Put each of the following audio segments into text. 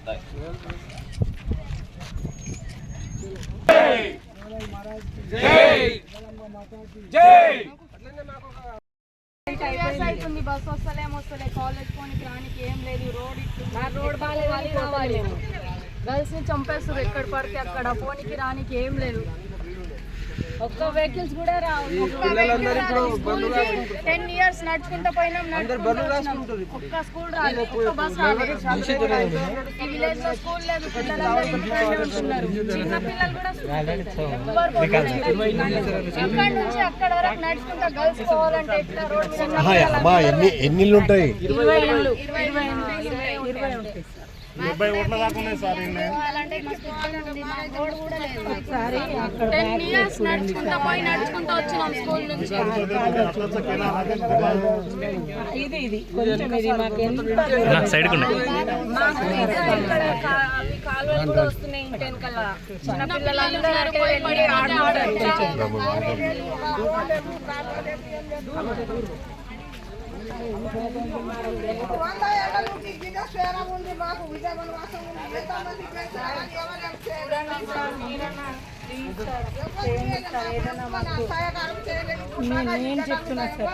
Bus వస్తలే college పోనికి రానికి ఏం లేదు. రోడ్ బాగాలేదు. గర్ల్స్ ని చంపేస్తారు ఎక్కడ పడితే అక్కడ. పోనికి రానికి ఏం లేదు. ఒక్క వెహికల్స్ కూడా రావు. 10 years నడుచుకుంటూ పోయినాం. ఒక్క స్కూల్ రాలేదు, ఒక్క బస్ రాలేదు. ఈ విలేజ్ లో స్కూల్ లేదు. పిల్లలందరూ ఇంట్లోనే ఉంటున్నారు. చిన్న పిల్లలు కూడా ఇక్కడ నుంచి అక్కడ వరకు నడుచుకుంటా గర్ల్స్ పోవాలంటే ఎట్లా? రోడ్ మీద ఎన్ని ఇళ్ళు ఉంటాయి? 20 ఇళ్ళు. 20 ఉంటాయి. 30 ఓట్ల దాకా ఉన్నాయి సార్. 10 years నడుచుకుంటా పోయి నడుచుకుంటా వచ్చినాం స్కూల్ నుంచి. ఇది కొంచెం ఇది మాకు కాలువలు కూడా వస్తున్నాయి. ఇంటెనకల్లా చిన్న పిల్లలందరూ పోయి నేను చెప్తున్నా సార్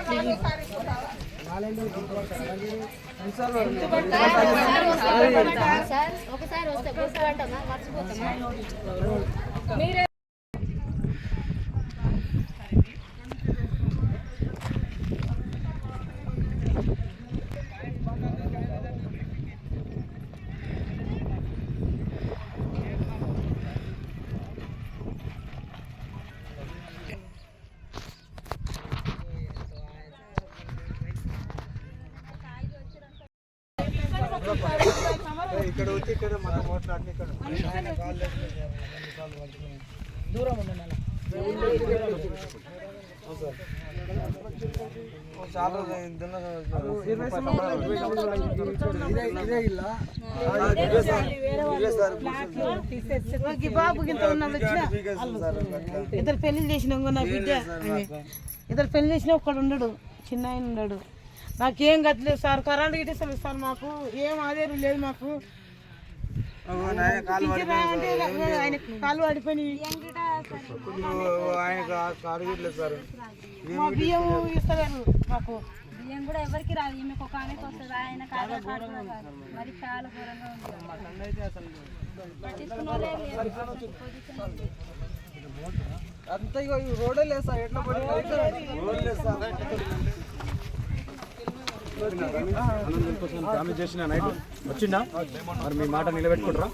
ఒకసారి వస్తే మీరే ఇక్కడ వచ్చి ఇక్కడ మన మోట్లాడి ఇక్కడ దూరం ఉండండి. చాలా ఇద్దరు పెళ్లి చేసిన నా బిడ్డ, ఇద్దరు పెళ్లి చేసిన ఒక్కడు ఉండడు, చిన్న ఆయన ఉన్నాడు. నాకేం గట్లేదు సార్. కరెంట్ గిట్టేస్తారు సార్. మాకు ఏం ఆధారం లేదు. మాకు ఆయన కాలు పడిపోయి మా బియ్యం ఇస్తారు మాకు. బియ్యం కూడా ఎవరికి రాదు. ఈమెకు ఒక ఆమెకు వస్తుంది. ఆయన మరి చాలా ఘోరంగా అంతా రోడే లేదు సార్. ఎట్లా పడి ఫ్యామిలీ చేసిన నైట్ వచ్చిందా? మరి మీ మాట నిలబెట్టుకుంటారా?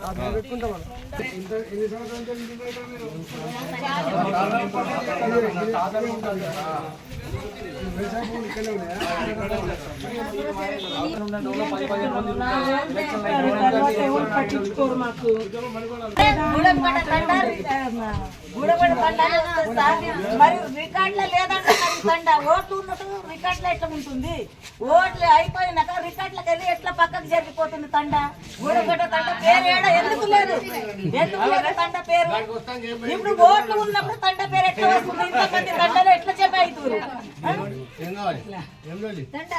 పట్టించుకోరు మాకు. మరి రికార్డులో లేదంటే ఓట్లు ఉన్నట్టు రికార్డులో ఎట్లా ఉంటుంది? ఓట్లు అయిపోయినాక రికార్డులకు వెళ్ళి ఎట్లా పక్కకు జరిగిపోతుంది తండ? గూడగడ్డ తండ పేరు ఏడ ఎందుకు లేదు? ఎందుకు లేదు తండ పేరు? ఇప్పుడు ఓట్లు ఉన్నప్పుడు తండ పేరు ఎట్లా వస్తుంది? ఇంతమంది తండలో ఎట్లా చెప్పాయితూరు? తండ